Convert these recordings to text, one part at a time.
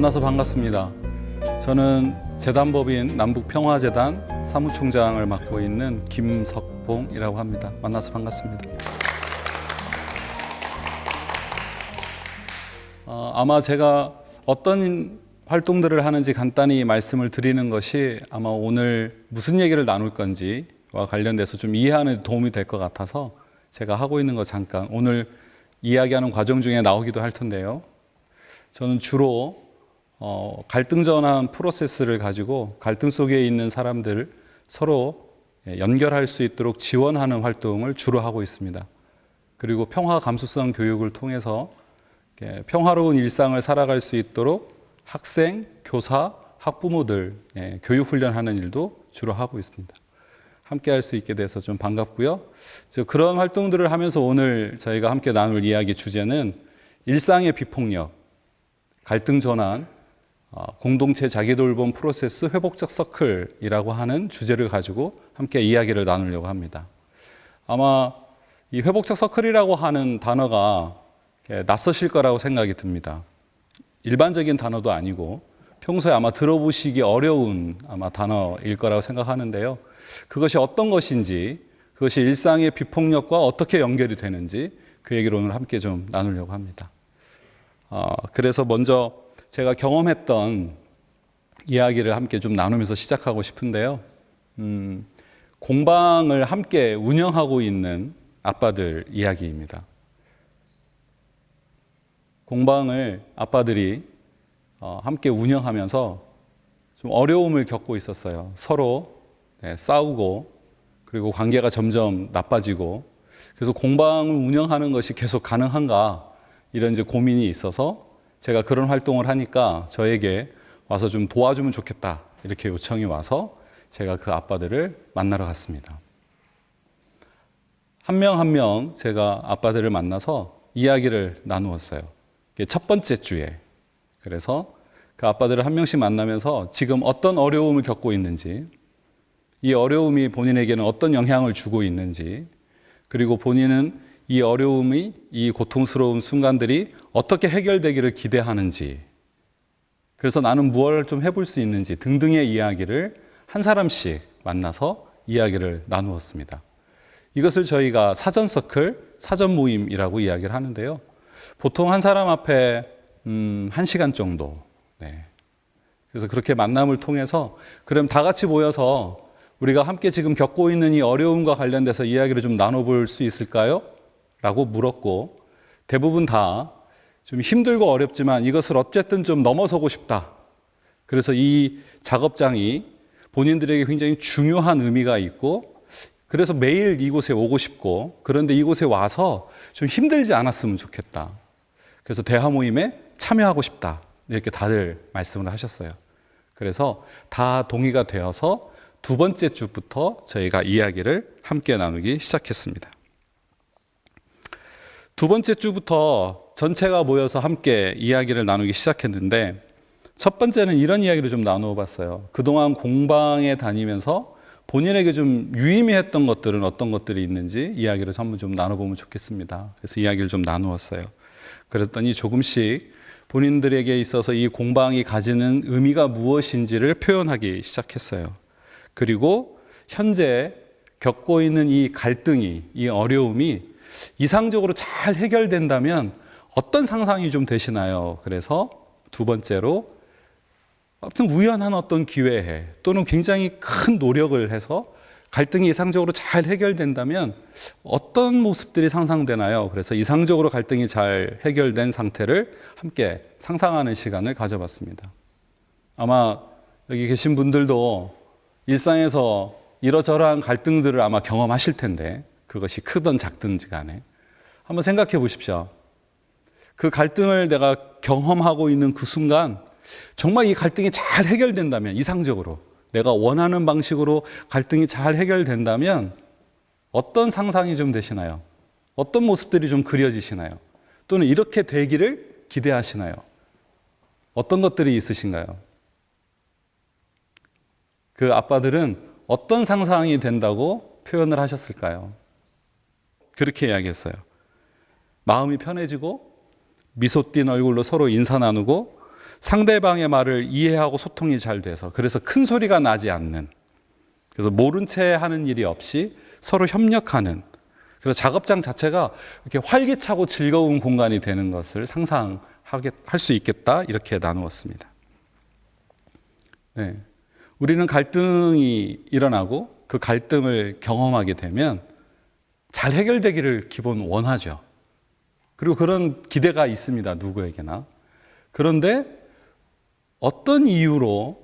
만나서 반갑습니다. 저는 재단법인 남북평화재단 사무총장을 맡고 있는 김석봉이라고 합니다. 만나서 반갑습니다. 아마 제가 어떤 활동들을 하는지 간단히 말씀을 드리는 것이 아마 오늘 무슨 얘기를 나눌 건지와 관련돼서 좀 이해하는 데 도움이 될 것 같아서 제가 하고 있는 거 잠깐 오늘 이야기하는 과정 중에 나오기도 할 텐데요. 저는 주로 갈등 전환 프로세스를 가지고 갈등 속에 있는 사람들을 서로 연결할 수 있도록 지원하는 활동을 주로 하고 있습니다. 그리고 평화 감수성 교육을 통해서 평화로운 일상을 살아갈 수 있도록 학생, 교사, 학부모들 교육 훈련하는 일도 주로 하고 있습니다. 함께 할 수 있게 돼서 좀 반갑고요. 그런 활동들을 하면서 오늘 저희가 함께 나눌 이야기 주제는 일상의 비폭력, 갈등 전환, 공동체 자기돌봄 프로세스 회복적 서클이라고 하는 주제를 가지고 함께 이야기를 나누려고 합니다. 아마 이 회복적 서클이라고 하는 단어가 낯서실 거라고 생각이 듭니다. 일반적인 단어도 아니고 평소에 아마 들어보시기 어려운 아마 단어일 거라고 생각하는데요. 그것이 어떤 것인지, 그것이 일상의 비폭력과 어떻게 연결이 되는지 그 얘기를 오늘 함께 좀 나누려고 합니다. 그래서 먼저 제가 경험했던 이야기를 함께 좀 나누면서 시작하고 싶은데요. 공방을 함께 운영하고 있는 아빠들 이야기입니다. 공방을 아빠들이 함께 운영하면서 좀 어려움을 겪고 있었어요. 서로 싸우고 그리고 관계가 점점 나빠지고 그래서 공방을 운영하는 것이 계속 가능한가 이런 이제 고민이 있어서 제가 그런 활동을 하니까 저에게 와서 좀 도와주면 좋겠다 이렇게 요청이 와서 제가 그 아빠들을 만나러 갔습니다. 한 명 한 명 제가 아빠들을 만나서 이야기를 나누었어요. 첫 번째 주에. 그래서 그 아빠들을 한 명씩 만나면서 지금 어떤 어려움을 겪고 있는지, 이 어려움이 본인에게는 어떤 영향을 주고 있는지, 그리고 본인은 이 어려움이, 이 고통스러운 순간들이 어떻게 해결되기를 기대하는지, 그래서 나는 무엇을 좀 해볼 수 있는지 등등의 이야기를 한 사람씩 만나서 이야기를 나누었습니다. 이것을 저희가 사전 서클, 사전 모임이라고 이야기를 하는데요. 보통 한 사람 앞에 1시간 정도. 그래서 그렇게 만남을 통해서 그럼 다 같이 모여서 우리가 함께 지금 겪고 있는 이 어려움과 관련돼서 이야기를 좀 나눠볼 수 있을까요? 라고 물었고 대부분 다 좀 힘들고 어렵지만 이것을 어쨌든 좀 넘어서고 싶다. 그래서 이 작업장이 본인들에게 굉장히 중요한 의미가 있고 그래서 매일 이곳에 오고 싶고 그런데 이곳에 와서 좀 힘들지 않았으면 좋겠다. 그래서 대화 모임에 참여하고 싶다. 이렇게 다들 말씀을 하셨어요. 그래서 다 동의가 되어서 두 번째 주부터 저희가 이야기를 함께 나누기 시작했습니다. 두 번째 주부터 전체가 모여서 함께 이야기를 나누기 시작했는데 첫 번째는 이런 이야기를 좀 나누어 봤어요. 그동안 공방에 다니면서 본인에게 좀 유의미했던 것들은 어떤 것들이 있는지 이야기를 한번 좀 나눠보면 좋겠습니다. 그래서 이야기를 좀 나누었어요. 그랬더니 조금씩 본인들에게 있어서 이 공방이 가지는 의미가 무엇인지를 표현하기 시작했어요. 그리고 현재 겪고 있는 이 갈등이, 이 어려움이 이상적으로 잘 해결된다면 어떤 상상이 좀 되시나요? 그래서 두 번째로 아무튼 우연한 어떤 기회에 또는 굉장히 큰 노력을 해서 갈등이 이상적으로 잘 해결된다면 어떤 모습들이 상상되나요? 그래서 이상적으로 갈등이 잘 해결된 상태를 함께 상상하는 시간을 가져봤습니다. 아마 여기 계신 분들도 일상에서 이러저러한 갈등들을 아마 경험하실 텐데 그것이 크든 작든지 간에 한번 생각해 보십시오. 그 갈등을 내가 경험하고 있는 그 순간 정말 이 갈등이 잘 해결된다면 이상적으로 내가 원하는 방식으로 갈등이 잘 해결된다면 어떤 상상이 좀 되시나요? 어떤 모습들이 좀 그려지시나요? 또는 이렇게 되기를 기대하시나요? 어떤 것들이 있으신가요? 그 아빠들은 어떤 상상이 된다고 표현을 하셨을까요? 그렇게 이야기했어요. 마음이 편해지고 미소 띈 얼굴로 서로 인사 나누고 상대방의 말을 이해하고 소통이 잘 돼서, 그래서 큰 소리가 나지 않는, 그래서 모른 채 하는 일이 없이 서로 협력하는, 그래서 작업장 자체가 이렇게 활기차고 즐거운 공간이 되는 것을 상상할 수 있겠다, 이렇게 나누었습니다. 네. 우리는 갈등이 일어나고 그 갈등을 경험하게 되면 잘 해결되기를 기본 원하죠. 그리고 그런 기대가 있습니다, 누구에게나. 그런데 어떤 이유로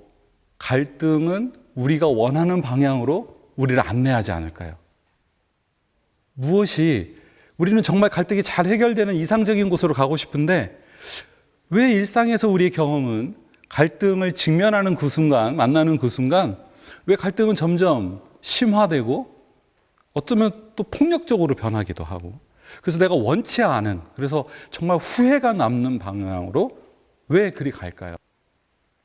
갈등은 우리가 원하는 방향으로 우리를 안내하지 않을까요? 무엇이, 우리는 정말 갈등이 잘 해결되는 이상적인 곳으로 가고 싶은데 왜 일상에서 우리의 경험은 갈등을 직면하는 그 순간, 만나는 그 순간 왜 갈등은 점점 심화되고 어쩌면 또 폭력적으로 변하기도 하고, 그래서 내가 원치 않은, 그래서 정말 후회가 남는 방향으로 왜 그리 갈까요?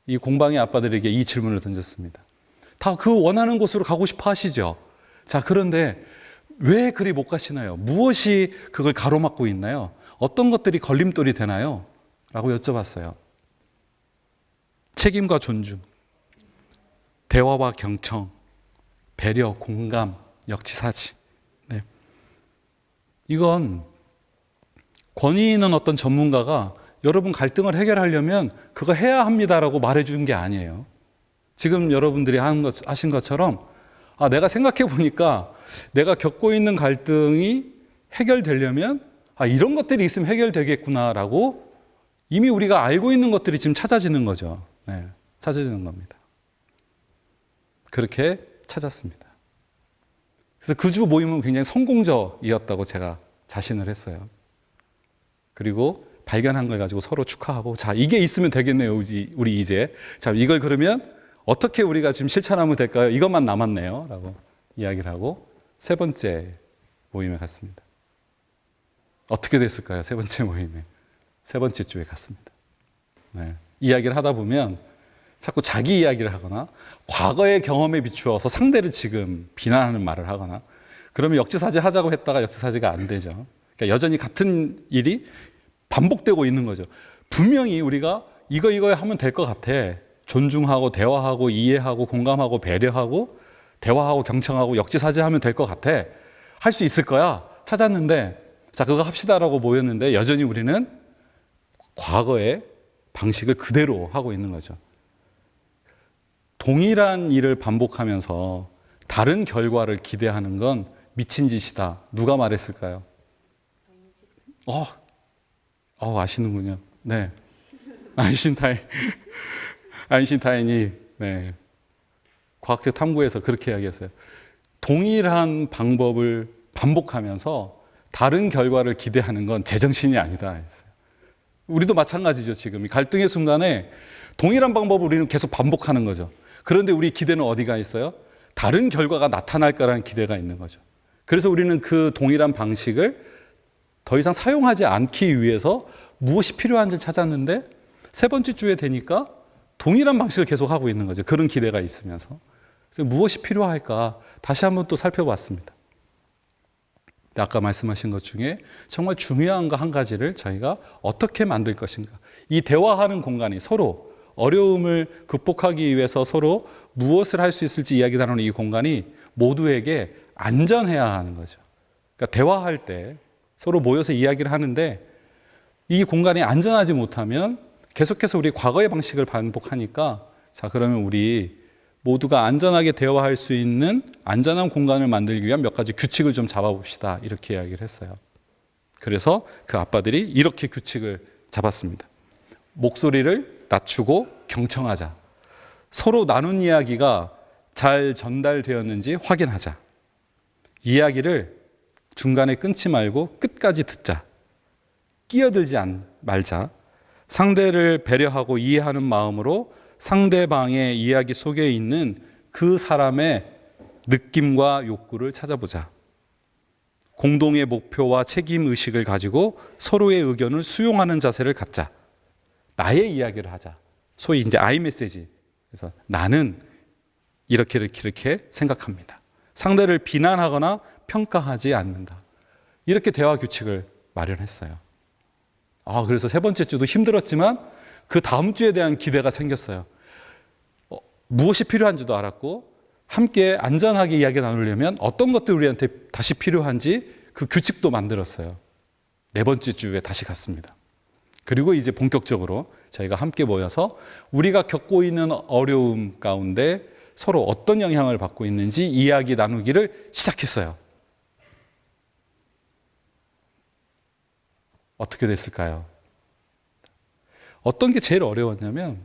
이 공방의 아빠들에게 이 질문을 던졌습니다. 다 그 원하는 곳으로 가고 싶어 하시죠. 자, 그런데 왜 그리 못 가시나요? 무엇이 그걸 가로막고 있나요? 어떤 것들이 걸림돌이 되나요? 라고 여쭤봤어요. 책임과 존중, 대화와 경청, 배려, 공감, 역지사지. 네. 이건 권위 있는 어떤 전문가가 여러분 갈등을 해결하려면 그거 해야 합니다라고 말해주는 게 아니에요. 지금 여러분들이 하신 것처럼 내가 생각해 보니까 내가 겪고 있는 갈등이 해결되려면 이런 것들이 있으면 해결되겠구나라고 이미 우리가 알고 있는 것들이 지금 찾아지는 거죠. 네, 찾아지는 겁니다. 그렇게 찾았습니다. 그래서 그 주 모임은 굉장히 성공적이었다고 제가 자신을 했어요. 그리고 발견한 걸 가지고 서로 축하하고, 자, 이게 있으면 되겠네요, 우리 이제. 자, 이걸 그러면 어떻게 우리가 지금 실천하면 될까요? 이것만 남았네요. 라고 이야기를 하고 세 번째 모임에 갔습니다. 어떻게 됐을까요? 세 번째 모임에. 세 번째 주에 갔습니다. 네. 이야기를 하다 보면 자꾸 자기 이야기를 하거나 과거의 경험에 비추어서 상대를 지금 비난하는 말을 하거나, 그러면 역지사지 하자고 했다가 역지사지가 안 되죠. 그러니까 여전히 같은 일이 반복되고 있는 거죠. 분명히 우리가 이거 하면 될 것 같아. 존중하고 대화하고 이해하고 공감하고 배려하고 대화하고 경청하고 역지사지하면 될 것 같아. 할 수 있을 거야. 찾았는데, 자, 그거 합시다라고 모였는데 여전히 우리는 과거의 방식을 그대로 하고 있는 거죠. 동일한 일을 반복하면서 다른 결과를 기대하는 건 미친 짓이다. 누가 말했을까요? 아시는군요. 네. 아인슈타인이 네, 과학적 탐구에서 그렇게 이야기했어요. 동일한 방법을 반복하면서 다른 결과를 기대하는 건 제정신이 아니다 했어요. 우리도 마찬가지죠. 지금 갈등의 순간에 동일한 방법을 우리는 계속 반복하는 거죠. 그런데 우리 기대는 어디가 있어요? 다른 결과가 나타날 거라는 기대가 있는 거죠. 그래서 우리는 그 동일한 방식을 더 이상 사용하지 않기 위해서 무엇이 필요한지를 찾았는데 세 번째 주에 되니까 동일한 방식을 계속 하고 있는 거죠. 그런 기대가 있으면서. 그래서 무엇이 필요할까 다시 한번 또 살펴봤습니다. 아까 말씀하신 것 중에 정말 중요한 거 한 가지를 저희가 어떻게 만들 것인가. 이 대화하는 공간이 서로 어려움을 극복하기 위해서 서로 무엇을 할 수 있을지 이야기 나누는 이 공간이 모두에게 안전해야 하는 거죠. 그러니까 대화할 때 서로 모여서 이야기를 하는데 이 공간이 안전하지 못하면 계속해서 우리 과거의 방식을 반복하니까, 자, 그러면 우리 모두가 안전하게 대화할 수 있는 안전한 공간을 만들기 위한 몇 가지 규칙을 좀 잡아봅시다. 이렇게 이야기를 했어요. 그래서 그 아빠들이 이렇게 규칙을 잡았습니다. 목소리를 낮추고 경청하자. 서로 나눈 이야기가 잘 전달되었는지 확인하자. 이야기를 중간에 끊지 말고 끝까지 듣자. 끼어들지 말자. 상대를 배려하고 이해하는 마음으로 상대방의 이야기 속에 있는 그 사람의 느낌과 욕구를 찾아보자. 공동의 목표와 책임 의식을 가지고 서로의 의견을 수용하는 자세를 갖자. 나의 이야기를 하자. 소위 이제 I 메시지. 그래서 나는 이렇게 생각합니다. 상대를 비난하거나 평가하지 않는다. 이렇게 대화 규칙을 마련했어요. 그래서 세 번째 주도 힘들었지만 그 다음 주에 대한 기대가 생겼어요. 무엇이 필요한지도 알았고 함께 안전하게 이야기 나누려면 어떤 것들이 우리한테 다시 필요한지 그 규칙도 만들었어요. 네 번째 주에 다시 갔습니다. 그리고 이제 본격적으로 저희가 함께 모여서 우리가 겪고 있는 어려움 가운데 서로 어떤 영향을 받고 있는지 이야기 나누기를 시작했어요. 어떻게 됐을까요? 어떤 게 제일 어려웠냐면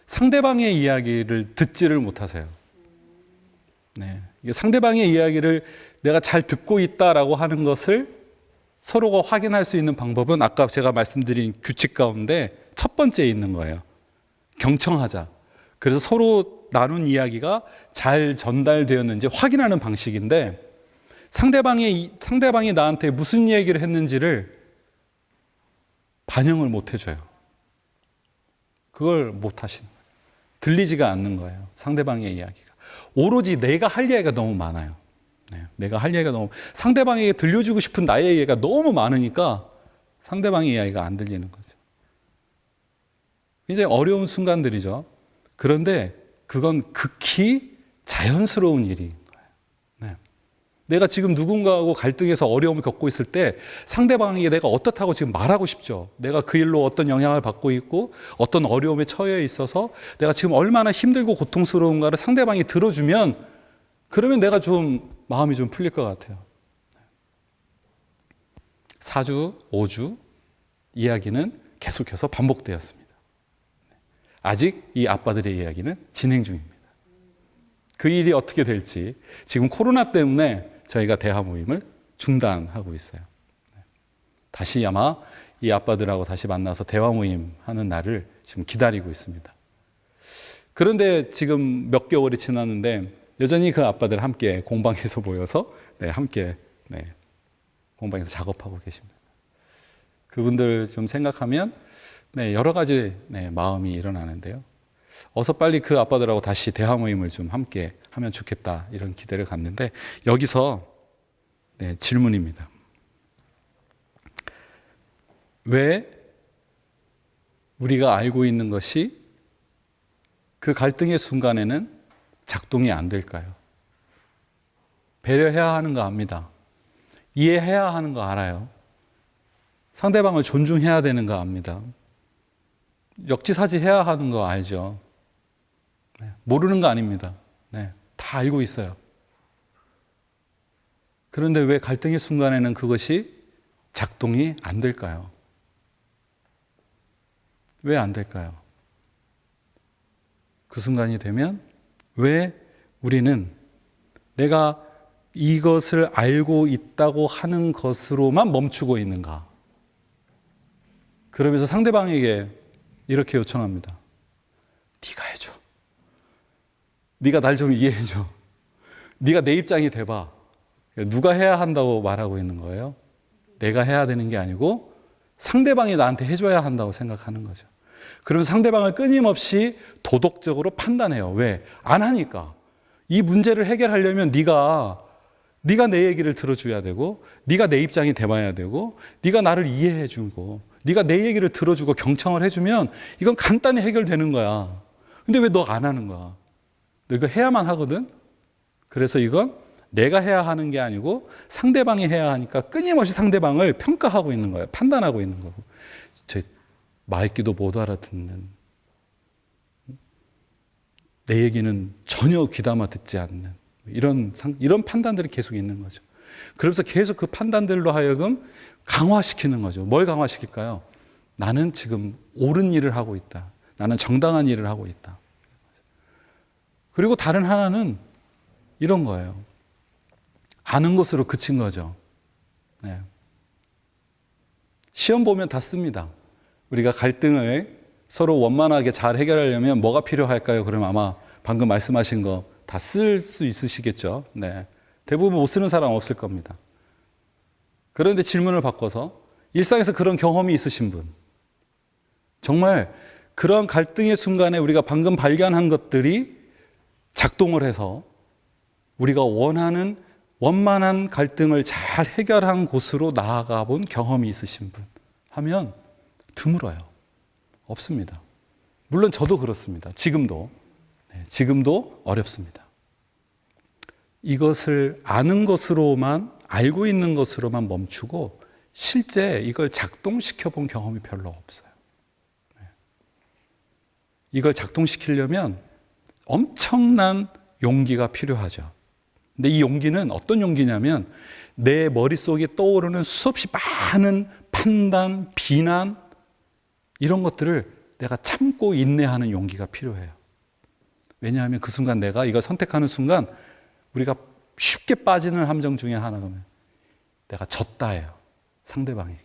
상대방의 이야기를 듣지를 못하세요. 네. 상대방의 이야기를 내가 잘 듣고 있다라고 하는 것을 서로가 확인할 수 있는 방법은 아까 제가 말씀드린 규칙 가운데 첫 번째에 있는 거예요. 경청하자. 그래서 서로 나눈 이야기가 잘 전달되었는지 확인하는 방식인데 상대방이 나한테 무슨 얘기를 했는지를 반영을 못 해줘요. 그걸 못 하시는 거예요. 들리지가 않는 거예요. 상대방의 이야기가. 오로지 내가 할 이야기가 너무 많아요. 네, 내가 할 이야기가 너무 상대방에게 들려주고 싶은 나의 이야기가 너무 많으니까 상대방의 이야기가 안 들리는 거죠. 굉장히 어려운 순간들이죠. 그런데 그건 극히 자연스러운 일인 거예요. 네. 내가 지금 누군가하고 갈등해서 어려움을 겪고 있을 때 상대방에게 내가 어떻다고 지금 말하고 싶죠. 내가 그 일로 어떤 영향을 받고 있고 어떤 어려움에 처해 있어서 내가 지금 얼마나 힘들고 고통스러운가를 상대방이 들어주면 그러면 내가 좀 마음이 좀 풀릴 것 같아요. 4주, 5주 이야기는 계속해서 반복되었습니다. 아직 이 아빠들의 이야기는 진행 중입니다. 그 일이 어떻게 될지 지금 코로나 때문에 저희가 대화 모임을 중단하고 있어요. 다시 아마 이 아빠들하고 다시 만나서 대화 모임 하는 날을 지금 기다리고 있습니다. 그런데 지금 몇 개월이 지났는데 여전히 그 아빠들 함께 공방에서 모여서 함께 공방에서 작업하고 계십니다. 그분들 좀 생각하면 여러 가지 마음이 일어나는데요. 어서 빨리 그 아빠들하고 다시 대화 모임을 좀 함께 하면 좋겠다 이런 기대를 갖는데 여기서 질문입니다. 왜 우리가 알고 있는 것이 그 갈등의 순간에는 작동이 안 될까요? 배려해야 하는 거 압니다. 이해해야 하는 거 알아요. 상대방을 존중해야 되는 거 압니다. 역지사지해야 하는 거 알죠. 모르는 거 아닙니다. 다 알고 있어요. 그런데 왜 갈등의 순간에는 그것이 작동이 안 될까요? 왜 안 될까요? 그 순간이 되면 왜 우리는 내가 이것을 알고 있다고 하는 것으로만 멈추고 있는가? 그러면서 상대방에게 이렇게 요청합니다. 네가 해줘. 네가 날 좀 이해해줘. 네가 내 입장이 돼봐. 누가 해야 한다고 말하고 있는 거예요? 내가 해야 되는 게 아니고 상대방이 나한테 해줘야 한다고 생각하는 거죠. 그러면 상대방을 끊임없이 도덕적으로 판단해요. 왜? 안 하니까. 이 문제를 해결하려면 네가 내 얘기를 들어줘야 되고 네가 내 입장이 돼봐야 되고 네가 나를 이해해 주고 네가 내 얘기를 들어주고 경청을 해주면 이건 간단히 해결되는 거야. 근데 왜 너 안 하는 거야? 너 이거 해야만 하거든? 그래서 이건 내가 해야 하는 게 아니고 상대방이 해야 하니까 끊임없이 상대방을 평가하고 있는 거예요. 판단하고 있는 거고. 말귀도 못 알아듣는, 내 얘기는 전혀 귀담아 듣지 않는 이런 판단들이 계속 있는 거죠. 그러면서 계속 그 판단들로 하여금 강화시키는 거죠. 뭘 강화시킬까요? 나는 지금 옳은 일을 하고 있다. 나는 정당한 일을 하고 있다. 그리고 다른 하나는 이런 거예요. 아는 것으로 그친 거죠. 시험 보면 다 씁니다. 우리가 갈등을 서로 원만하게 잘 해결하려면 뭐가 필요할까요? 그러면 아마 방금 말씀하신 거 다 쓸 수 있으시겠죠. 대부분 못 쓰는 사람 없을 겁니다. 그런데 질문을 바꿔서 일상에서 그런 경험이 있으신 분, 정말 그런 갈등의 순간에 우리가 방금 발견한 것들이 작동을 해서 우리가 원하는 원만한 갈등을 잘 해결한 곳으로 나아가 본 경험이 있으신 분 하면 드물어요. 없습니다. 물론 저도 그렇습니다. 지금도 어렵습니다. 이것을 아는 것으로만, 알고 있는 것으로만 멈추고 실제 이걸 작동시켜 본 경험이 별로 없어요. 이걸 작동시키려면 엄청난 용기가 필요하죠. 근데 이 용기는 어떤 용기냐면 내 머릿속에 떠오르는 수없이 많은 판단, 비난 이런 것들을 내가 참고 인내하는 용기가 필요해요. 왜냐하면 그 순간 내가 이걸 선택하는 순간 우리가 쉽게 빠지는 함정 중에 하나가 내가 졌다예요. 상대방에게.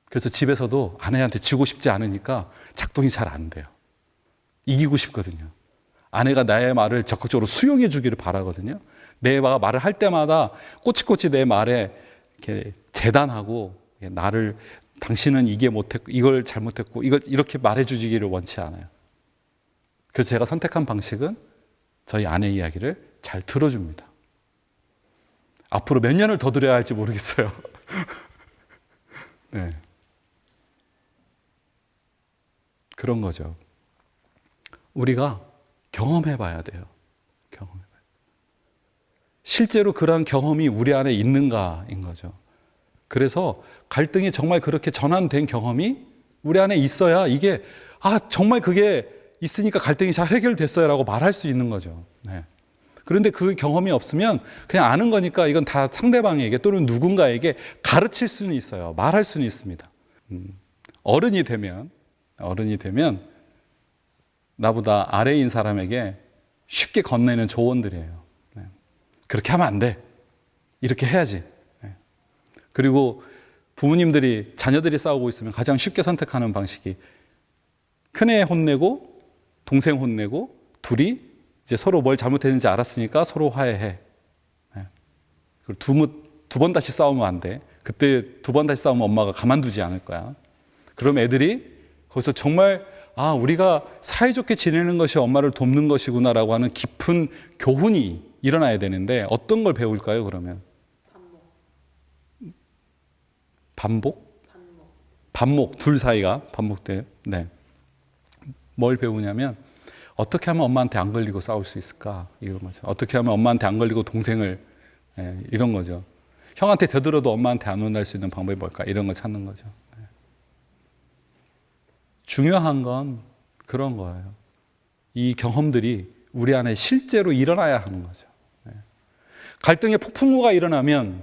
그래서 집에서도 아내한테 지고 싶지 않으니까 작동이 잘 안 돼요. 이기고 싶거든요. 아내가 나의 말을 적극적으로 수용해 주기를 바라거든요. 내가 말을 할 때마다 꼬치꼬치 내 말에 이렇게 재단하고 나를 당신은 이게 못했고 이걸 잘못했고 이걸 이렇게 말해 주기를 원치 않아요. 그래서 제가 선택한 방식은 저희 아내 이야기를 잘 들어줍니다. 앞으로 몇 년을 더 들어야 할지 모르겠어요. 네. 그런 거죠. 우리가 경험해 봐야 돼요. 실제로 그러한 경험이 우리 안에 있는가인 거죠. 그래서 갈등이 정말 그렇게 전환된 경험이 우리 안에 있어야 이게 정말 그게 있으니까 갈등이 잘 해결됐어요 라고 말할 수 있는 거죠. 네. 그런데 그 경험이 없으면 그냥 아는 거니까 이건 다 상대방에게 또는 누군가에게 가르칠 수는 있어요. 말할 수는 있습니다. 어른이 되면 나보다 아래인 사람에게 쉽게 건네는 조언들이에요. 네. 그렇게 하면 안 돼. 이렇게 해야지. 네. 그리고 부모님들이 자녀들이 싸우고 있으면 가장 쉽게 선택하는 방식이 큰애 혼내고 동생 혼내고 둘이 이제 서로 뭘 잘못했는지 알았으니까 서로 화해해. 네. 그리고 두 번 다시 싸우면 안 돼. 그때 두 번 다시 싸우면 엄마가 가만두지 않을 거야. 그럼 애들이 거기서 정말 우리가 사이좋게 지내는 것이 엄마를 돕는 것이구나라고 하는 깊은 교훈이 일어나야 되는데 어떤 걸 배울까요, 그러면? 반복. 둘 사이가 반복돼요. 네. 뭘 배우냐면 어떻게 하면 엄마한테 안 걸리고 싸울 수 있을까? 이런 거죠. 어떻게 하면 엄마한테 안 걸리고 동생을 이런 거죠. 형한테 되들어도 엄마한테 안 혼날 수 있는 방법이 뭘까? 이런 거 찾는 거죠. 중요한 건 그런 거예요. 이 경험들이 우리 안에 실제로 일어나야 하는 거죠. 갈등의 폭풍우가 일어나면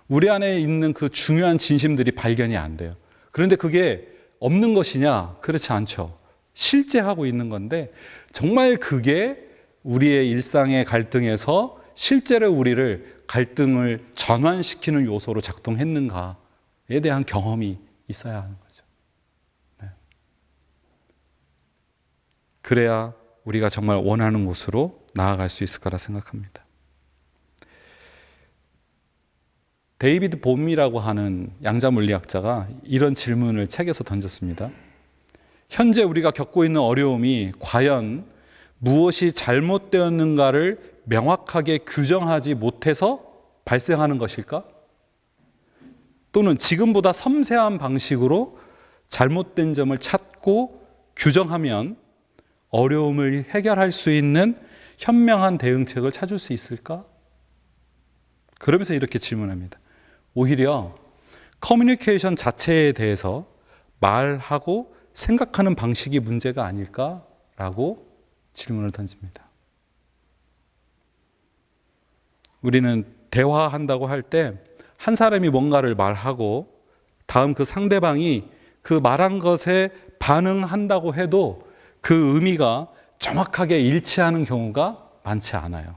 우리 안에 있는 그 중요한 진심들이 발견이 안 돼요. 그런데 그게 없는 것이냐? 그렇지 않죠. 실제 하고 있는 건데 정말 그게 우리의 일상의 갈등에서 실제로 우리를 갈등을 전환시키는 요소로 작동했는가에 대한 경험이 있어야 하는 거죠. 네. 그래야 우리가 정말 원하는 곳으로 나아갈 수 있을 거라 생각합니다. 데이비드 봄이라고 하는 양자 물리학자가 이런 질문을 책에서 던졌습니다. 현재 우리가 겪고 있는 어려움이 과연 무엇이 잘못되었는가를 명확하게 규정하지 못해서 발생하는 것일까? 또는 지금보다 섬세한 방식으로 잘못된 점을 찾고 규정하면 어려움을 해결할 수 있는 현명한 대응책을 찾을 수 있을까? 그러면서 이렇게 질문합니다. 오히려 커뮤니케이션 자체에 대해서 말하고 생각하는 방식이 문제가 아닐까라고 질문을 던집니다. 우리는 대화한다고 할 때 한 사람이 뭔가를 말하고 다음 그 상대방이 그 말한 것에 반응한다고 해도 그 의미가 정확하게 일치하는 경우가 많지 않아요.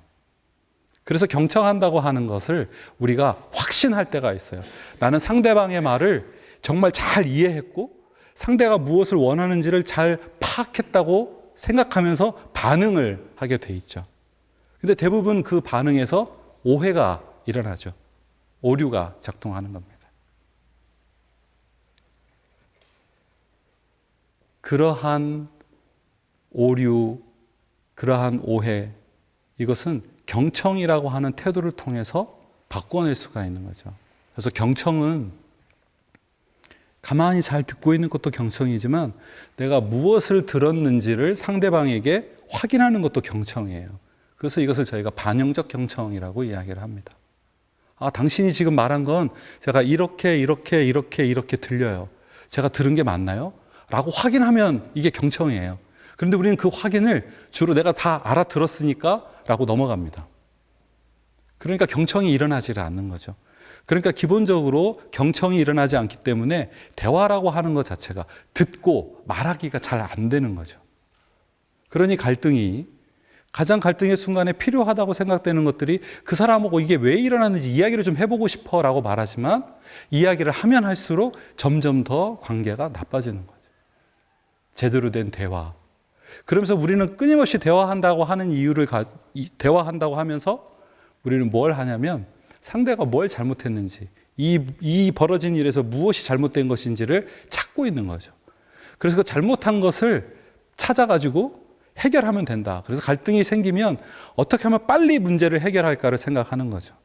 그래서 경청한다고 하는 것을 우리가 확신할 때가 있어요. 나는 상대방의 말을 정말 잘 이해했고 상대가 무엇을 원하는지를 잘 파악했다고 생각하면서 반응을 하게 돼 있죠. 근데 대부분 그 반응에서 오해가 일어나죠. 오류가 작동하는 겁니다. 그러한 오류, 그러한 오해, 이것은 경청이라고 하는 태도를 통해서 바꿔낼 수가 있는 거죠. 그래서 경청은 가만히 잘 듣고 있는 것도 경청이지만 내가 무엇을 들었는지를 상대방에게 확인하는 것도 경청이에요. 그래서 이것을 저희가 반영적 경청이라고 이야기를 합니다. 아, 당신이 지금 말한 건 제가 이렇게 들려요. 제가 들은 게 맞나요? 라고 확인하면 이게 경청이에요. 그런데 우리는 그 확인을 주로 내가 다 알아들었으니까 라고 넘어갑니다. 그러니까 경청이 일어나지를 않는 거죠. 그러니까 기본적으로 경청이 일어나지 않기 때문에 대화라고 하는 것 자체가 듣고 말하기가 잘 안 되는 거죠. 그러니 가장 갈등의 순간에 필요하다고 생각되는 것들이 그 사람하고 이게 왜 일어났는지 이야기를 좀 해보고 싶어 라고 말하지만 이야기를 하면 할수록 점점 더 관계가 나빠지는 거죠. 제대로 된 대화. 그러면서 우리는 끊임없이 대화한다고 하면서 우리는 뭘 하냐면 상대가 뭘 잘못했는지, 이 벌어진 일에서 무엇이 잘못된 것인지를 찾고 있는 거죠. 그래서 그 잘못한 것을 찾아가지고 해결하면 된다. 그래서 갈등이 생기면 어떻게 하면 빨리 문제를 해결할까를 생각하는 거죠.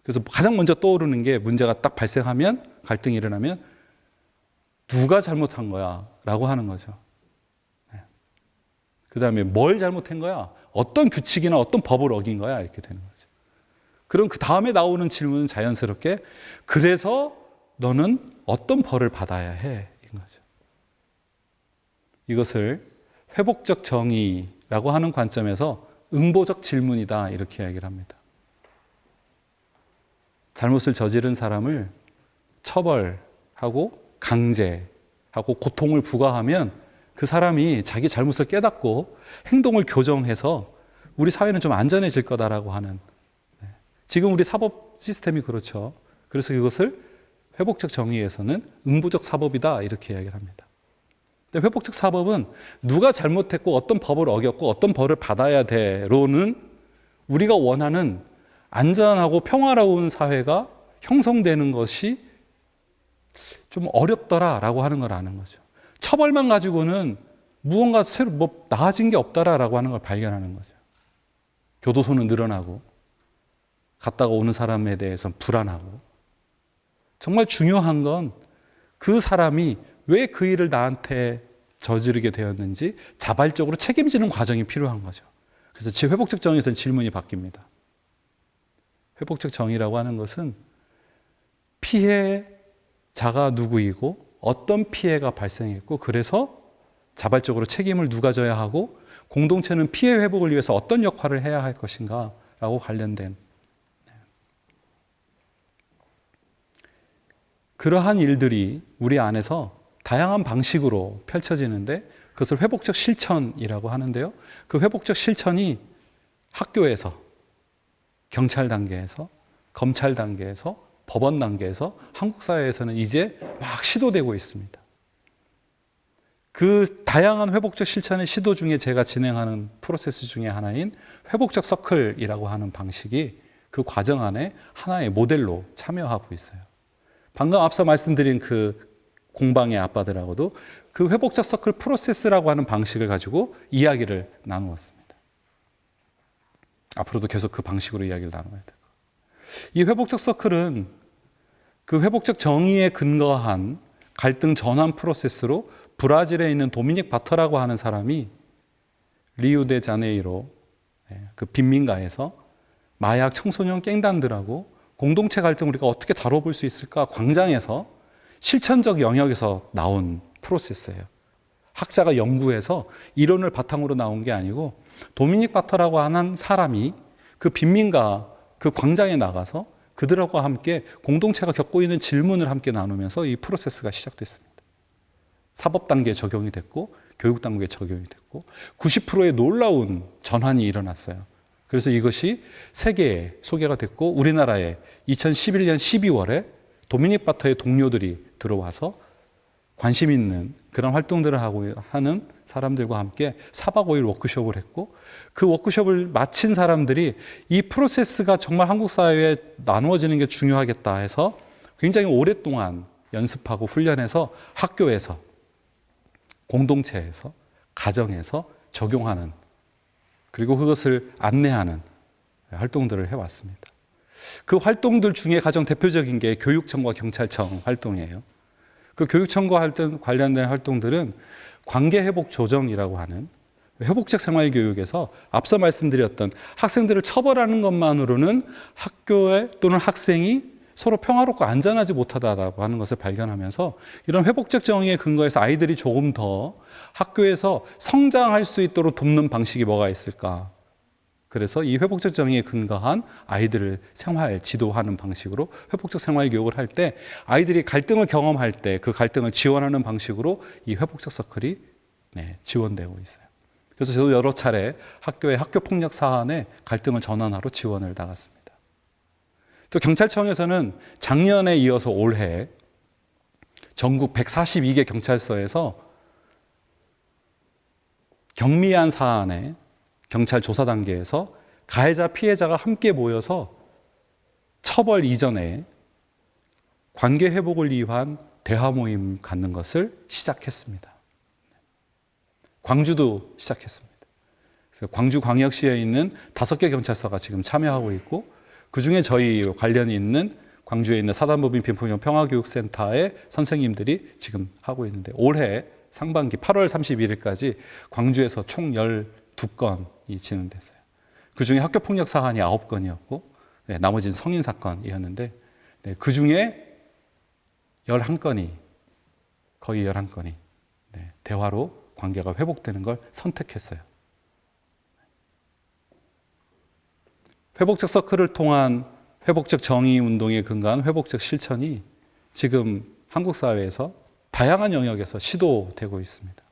그래서 가장 먼저 떠오르는 게 문제가 딱 발생하면, 갈등이 일어나면 누가 잘못한 거야? 라고 하는 거죠. 그 다음에 뭘 잘못한 거야? 어떤 규칙이나 어떤 법을 어긴 거야? 이렇게 되는 거죠. 그럼 그 다음에 나오는 질문은 자연스럽게 그래서 너는 어떤 벌을 받아야 해? 인 거죠. 이것을 회복적 정의라고 하는 관점에서 응보적 질문이다 이렇게 이야기를 합니다. 잘못을 저지른 사람을 처벌하고 강제하고 고통을 부과하면 그 사람이 자기 잘못을 깨닫고 행동을 교정해서 우리 사회는 좀 안전해질 거다라고 하는, 지금 우리 사법 시스템이 그렇죠. 그래서 이것을 회복적 정의에서는 응보적 사법이다 이렇게 이야기를 합니다. 근데 회복적 사법은 누가 잘못했고 어떤 법을 어겼고 어떤 벌을 받아야 돼로는 우리가 원하는 안전하고 평화로운 사회가 형성되는 것이 좀 어렵더라라고 하는 걸 아는 거죠. 처벌만 가지고는 무언가 새로 나아진 게 없더라라고 하는 걸 발견하는 거죠. 교도소는 늘어나고 갔다가 오는 사람에 대해서는 불안하고, 정말 중요한 건 그 사람이 왜 그 일을 나한테 저지르게 되었는지 자발적으로 책임지는 과정이 필요한 거죠. 그래서 회복적 정의에서는 질문이 바뀝니다. 회복적 정의라고 하는 것은 피해자가 누구이고 어떤 피해가 발생했고 그래서 자발적으로 책임을 누가 져야 하고 공동체는 피해 회복을 위해서 어떤 역할을 해야 할 것인가 라고 관련된 그러한 일들이 우리 안에서 다양한 방식으로 펼쳐지는데 그것을 회복적 실천이라고 하는데요. 그 회복적 실천이 학교에서, 경찰 단계에서, 검찰 단계에서, 법원 단계에서, 한국 사회에서는 이제 막 시도되고 있습니다. 그 다양한 회복적 실천의 시도 중에 제가 진행하는 프로세스 중에 하나인 회복적 서클이라고 하는 방식이 그 과정 안에 하나의 모델로 참여하고 있어요. 방금 앞서 말씀드린 그 공방의 아빠들하고도 그 회복적 서클 프로세스라고 하는 방식을 가지고 이야기를 나누었습니다. 앞으로도 계속 그 방식으로 이야기를 나눠야 되고, 이 회복적 서클은 그 회복적 정의에 근거한 갈등 전환 프로세스로 브라질에 있는 도미닉 바터라고 하는 사람이 리우데자네이로 그 빈민가에서 마약 청소년 갱단들하고 공동체 갈등 우리가 어떻게 다뤄볼 수 있을까 광장에서 실천적 영역에서 나온 프로세스예요. 학자가 연구해서 이론을 바탕으로 나온 게 아니고 도미닉 바터라고 하는 사람이 그 빈민가 그 광장에 나가서 그들과 함께 공동체가 겪고 있는 질문을 함께 나누면서 이 프로세스가 시작됐습니다. 사법 단계에 적용이 됐고 교육 단계에 적용이 됐고 90%의 놀라운 전환이 일어났어요. 그래서 이것이 세계에 소개가 됐고 우리나라에 2011년 12월에 도미닉 바터의 동료들이 들어와서 관심 있는 그런 활동들을 하고 하는 사람들과 함께 4박 5일 워크숍을 했고 그 워크숍을 마친 사람들이 이 프로세스가 정말 한국 사회에 나누어지는 게 중요하겠다 해서 굉장히 오랫동안 연습하고 훈련해서 학교에서, 공동체에서, 가정에서 적용하는, 그리고 그것을 안내하는 활동들을 해왔습니다. 그 활동들 중에 가장 대표적인 게 교육청과 경찰청 활동이에요. 그 교육청과 관련된 활동들은 관계회복 조정이라고 하는 회복적 생활교육에서 앞서 말씀드렸던 학생들을 처벌하는 것만으로는 학교에 또는 학생이 서로 평화롭고 안전하지 못하다라고 하는 것을 발견하면서 이런 회복적 정의에 근거해서 아이들이 조금 더 학교에서 성장할 수 있도록 돕는 방식이 뭐가 있을까? 그래서 이 회복적 정의에 근거한 아이들을 생활 지도하는 방식으로 회복적 생활 교육을 할 때 아이들이 갈등을 경험할 때 그 갈등을 지원하는 방식으로 이 회복적 서클이 지원되고 있어요. 그래서 저도 여러 차례 학교의 학교폭력 사안에 갈등을 전환하러 지원을 나갔습니다. 또 경찰청에서는 작년에 이어서 올해 전국 142개 경찰서에서 경미한 사안에 경찰 조사 단계에서 가해자, 피해자가 함께 모여서 처벌 이전에 관계 회복을 위한 대화 모임 갖는 것을 시작했습니다. 광주도 시작했습니다. 그래서 광주광역시에 있는 5개 경찰서가 지금 참여하고 있고 그중에 저희 관련이 있는 광주에 있는 사단법인 빈폭력 평화교육센터의 선생님들이 지금 하고 있는데 올해 상반기 8월 31일까지 광주에서 총 12건이 진행됐어요. 그중에 학교폭력 사안이 9건이었고 나머지는 성인 사건이었는데 그중에 11건이 거의 11건이 대화로 관계가 회복되는 걸 선택했어요. 회복적 서클을 통한 회복적 정의 운동에 근거한 회복적 실천이 지금 한국 사회에서 다양한 영역에서 시도되고 있습니다.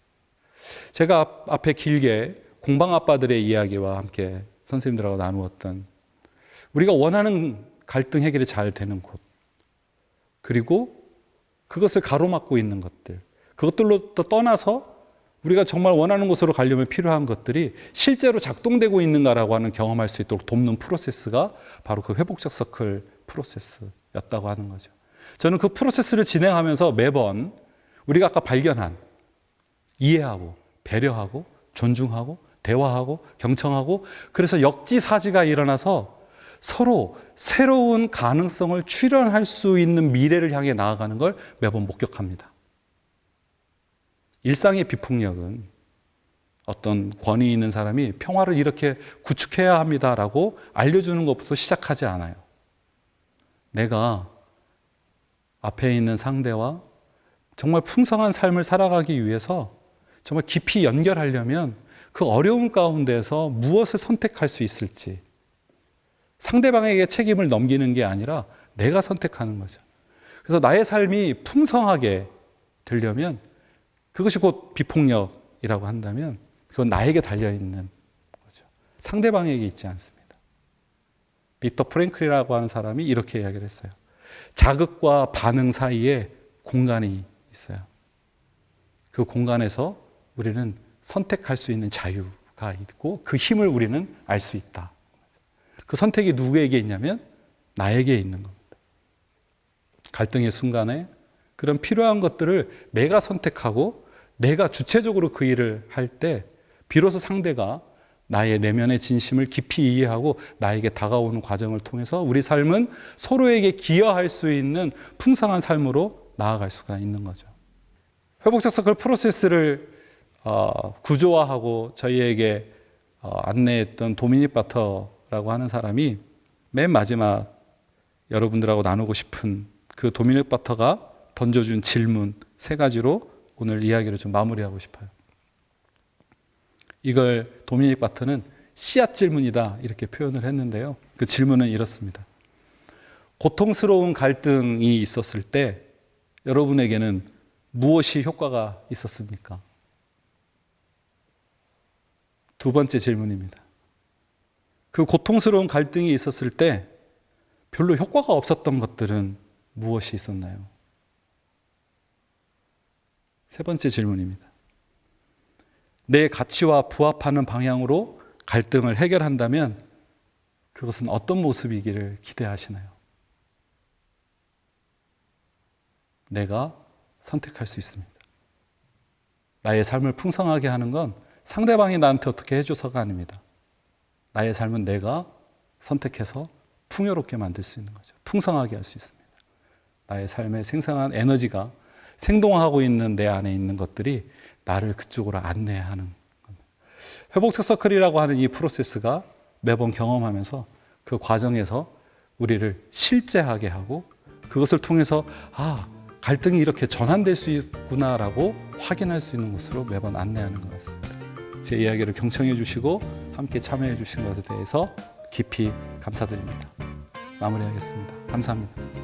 제가 앞에 길게 공방 아빠들의 이야기와 함께 선생님들하고 나누었던 우리가 원하는 갈등 해결이 잘 되는 곳, 그리고 그것을 가로막고 있는 것들, 그것들로 또 떠나서 우리가 정말 원하는 곳으로 가려면 필요한 것들이 실제로 작동되고 있는가라고 하는 경험할 수 있도록 돕는 프로세스가 바로 그 회복적 서클 프로세스였다고 하는 거죠. 저는 그 프로세스를 진행하면서 매번 우리가 아까 발견한 이해하고 배려하고 존중하고 대화하고 경청하고 그래서 역지사지가 일어나서 서로 새로운 가능성을 출현할 수 있는 미래를 향해 나아가는 걸 매번 목격합니다. 일상의 비폭력은 어떤 권위 있는 사람이 평화를 이렇게 구축해야 합니다라고 알려주는 것부터 시작하지 않아요. 내가 앞에 있는 상대와 정말 풍성한 삶을 살아가기 위해서 정말 깊이 연결하려면 그 어려움 가운데서 무엇을 선택할 수 있을지 상대방에게 책임을 넘기는 게 아니라 내가 선택하는 거죠. 그래서 나의 삶이 풍성하게 되려면 그것이 곧 비폭력이라고 한다면 그건 나에게 달려있는 거죠. 상대방에게 있지 않습니다. 빅터 프랭클이라고 하는 사람이 이렇게 이야기를 했어요. 자극과 반응 사이에 공간이 있어요. 그 공간에서 우리는 선택할 수 있는 자유가 있고 그 힘을 우리는 알 수 있다. 그 선택이 누구에게 있냐면 나에게 있는 겁니다. 갈등의 순간에 그런 필요한 것들을 내가 선택하고 내가 주체적으로 그 일을 할 때 비로소 상대가 나의 내면의 진심을 깊이 이해하고 나에게 다가오는 과정을 통해서 우리 삶은 서로에게 기여할 수 있는 풍성한 삶으로 나아갈 수가 있는 거죠. 회복적 서클 프로세스를 구조화하고 저희에게 안내했던 도미닉 바터라고 하는 사람이 맨 마지막 여러분들하고 나누고 싶은 그 도미닉 바터가 던져준 질문 3가지로 오늘 이야기를 좀 마무리하고 싶어요. 이걸 도미닉 바터는 씨앗 질문이다 이렇게 표현을 했는데요. 그 질문은 이렇습니다. 고통스러운 갈등이 있었을 때 여러분에게는 무엇이 효과가 있었습니까? 2번째 질문입니다. 그 고통스러운 갈등이 있었을 때 별로 효과가 없었던 것들은 무엇이 있었나요? 3번째 질문입니다. 내 가치와 부합하는 방향으로 갈등을 해결한다면 그것은 어떤 모습이기를 기대하시나요? 내가 선택할 수 있습니다. 나의 삶을 풍성하게 하는 건 상대방이 나한테 어떻게 해줘서가 아닙니다. 나의 삶은 내가 선택해서 풍요롭게 만들 수 있는 거죠. 풍성하게 할 수 있습니다. 나의 삶에 생성한 에너지가 생동하고 있는 내 안에 있는 것들이 나를 그쪽으로 안내하는 겁니다. 회복적 서클이라고 하는 이 프로세스가 매번 경험하면서 그 과정에서 우리를 실제하게 하고 그것을 통해서 갈등이 이렇게 전환될 수 있구나라고 확인할 수 있는 곳으로 매번 안내하는 것 같습니다. 제 이야기를 경청해 주시고 함께 참여해 주신 것에 대해서 깊이 감사드립니다. 마무리하겠습니다. 감사합니다.